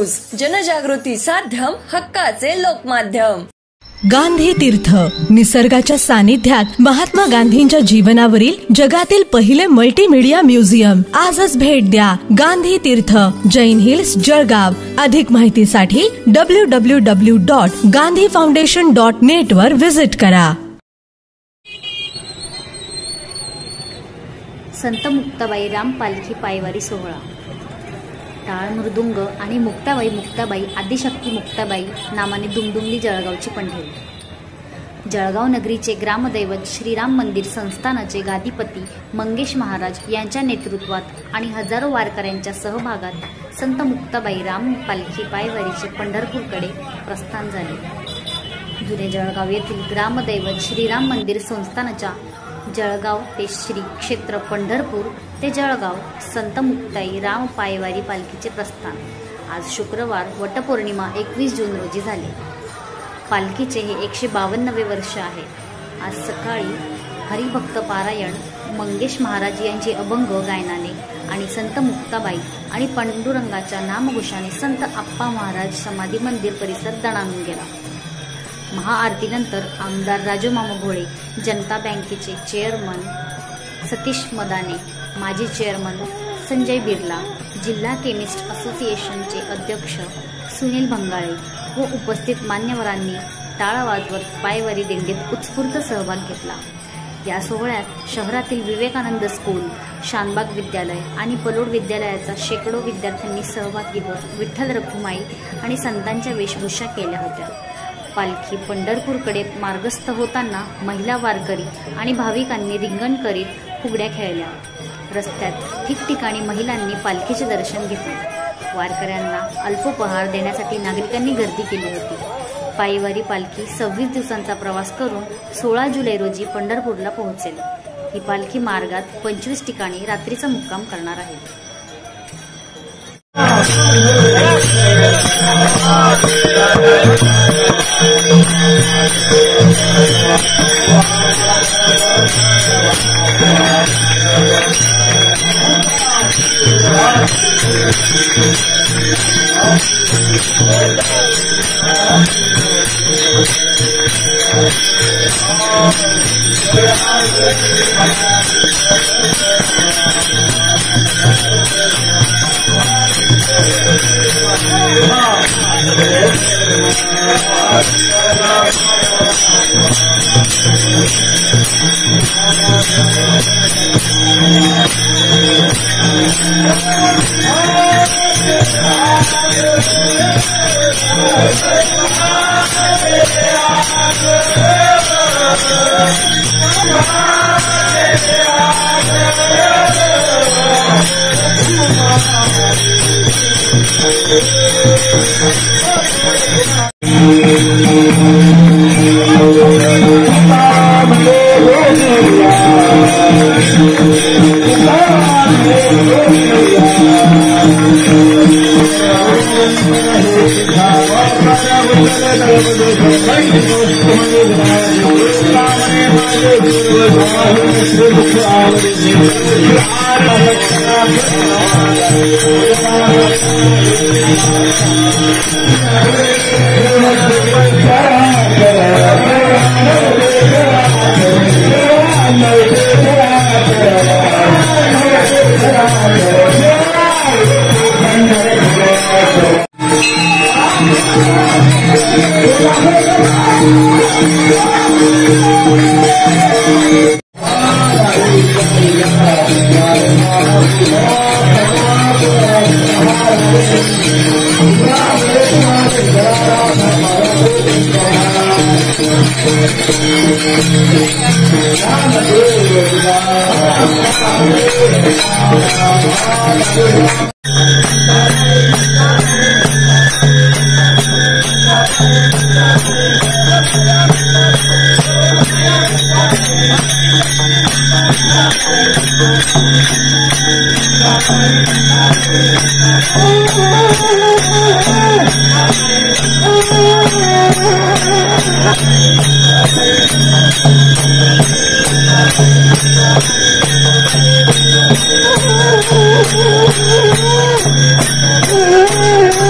News, जनजागृती साध्यम, हक्काचे लोकमाध्यम। गांधी तीर्थ, निसर्गाच्या सानिध्यात महात्मा गांधींच्या जीवनावरील जगातील पहिले मल्टीमीडिया म्युझियम। आजच भेट द्या गांधी तीर्थ, जैन हिल्स, जळगाव। अधिक माहितीसाठी www.gandhifoundation.net वर विजिट करा। संत मुक्ताबाई राम पालखी पायवारी सोहळा। टाळ मृदुंग आणि मुक्ताबाई आदिशक्ती मुक्ताबाई नामाने दुमदुमली जळगावची पंढरी। जळगाव नगरीचे ग्रामदैवत श्रीराम मंदिर संस्थानाचे गादीपती मंगेश महाराज यांच्या नेतृत्वात आणि हजारो वारकऱ्यांच्या सहभागात संत मुक्ताबाई राम पालखी पायवारीचे पंढरपूरकडे प्रस्थान झाले। जुने जळगाव येथील ग्रामदैवत श्रीराम मंदिर संस्थानाच्या जळगाव ते श्री क्षेत्र पंढरपूर ते जळगाव संत मुक्ताई राम पायवारी पालखीचे प्रस्थान आज शुक्रवार वटपौर्णिमा 21 जून रोजी झाले। पालखीचे हे 152वे वर्ष आहे। आज सकाळी हरिभक्त पारायण, मंगेश महाराज यांची अभंग गायनाने आणि संत मुक्ताबाई आणि पांडुरंगाच्या नामघोषाने संत आप्पा महाराज समाधी मंदिर परिसर दणाणून गेला। महाआरतीनंतर आमदार राजूमामा भोळे, जनता बँकेचे चेअरमन सतीश मदाने, माजी चेअरमन संजय बिर्ला, जिल्हा केमिस्ट असोसिएशनचे अध्यक्ष सुनील भंगाळे व उपस्थित मान्यवरांनी टाळ वाजवत पायवारी दिंडीत उत्स्फूर्त सहभाग घेतला। या सोहळ्यात शहरातील विवेकानंद स्कूल, शानबाग विद्यालय आणि पलोड विद्यालयाचा शेकडो विद्यार्थ्यांनी सहभाग घेत विठ्ठल रखुमाई आणि संतांच्या वेशभूषा केल्या होत्या। पालखी पंढरपूरकडे मार्गस्थ होताना महिला वारकरी आणि भाविकांनी रिंगण करीत फुगड्या खेळल्या। रस्त्यात ठिकठिकाणी महिलांनी पालखीचे दर्शन घेतले। वारकऱ्यांना अल्पोपहार देण्यासाठी नागरिकांनी गर्दी केली होती। पायवारी पालखी 26 दिवसांचा प्रवास करून 16 जुलै रोजी पंढरपूरला पोहोचेल। ही पालखी मार्गात 25 ठिकाणी रात्रीचा मुक्काम करणार आहे।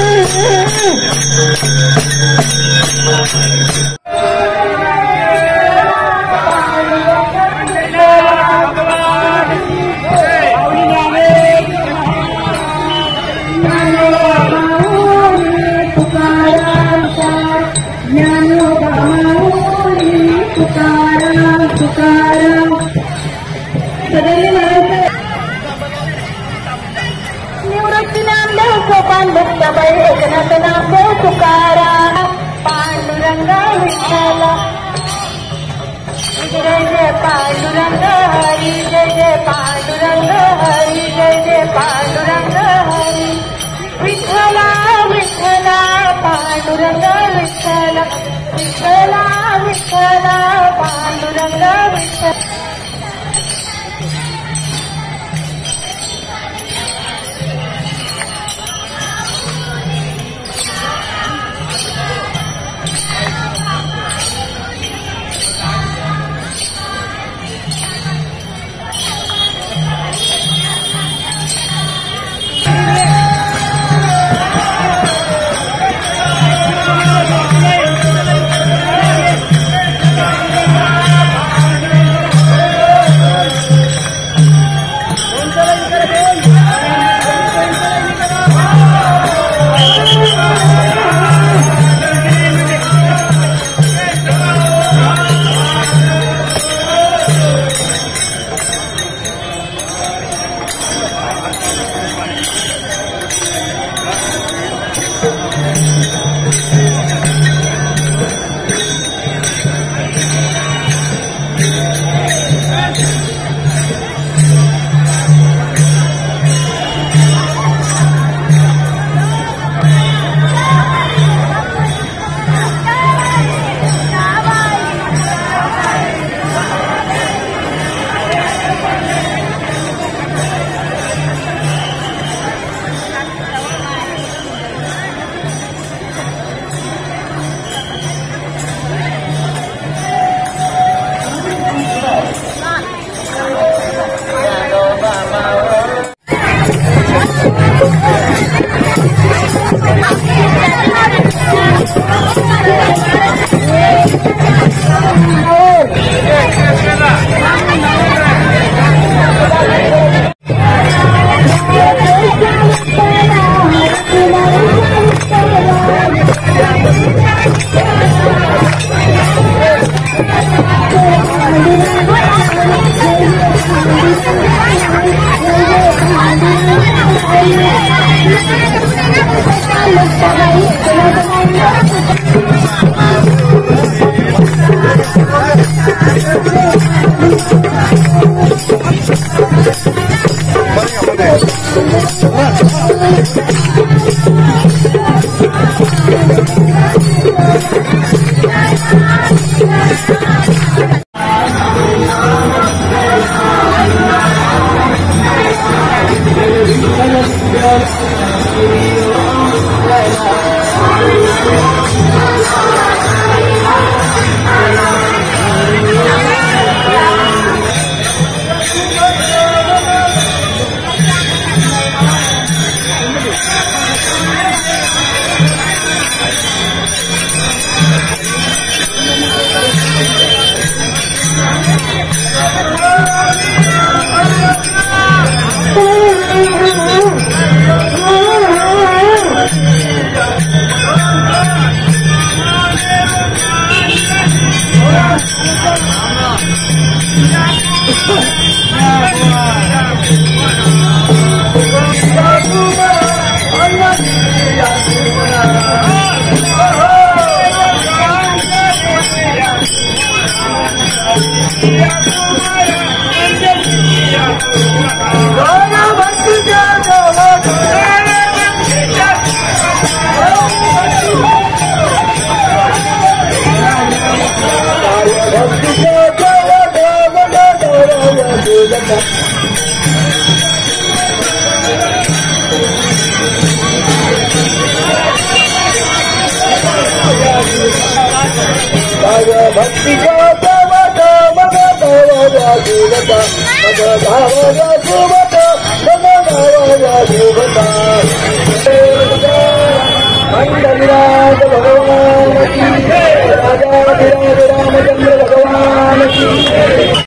Oh, विठ्ठला जय जय पांडुरंग हरी जय जय पांडुरंग हरी जय जय पांडुरंग हरी विठ्ठला विठ्ठला पांडुरंग विठ्ठला विठ्ठला विठ्ठला पांडुरंग विठ्ठला भगवान की राजा रामचंद्र भगवान की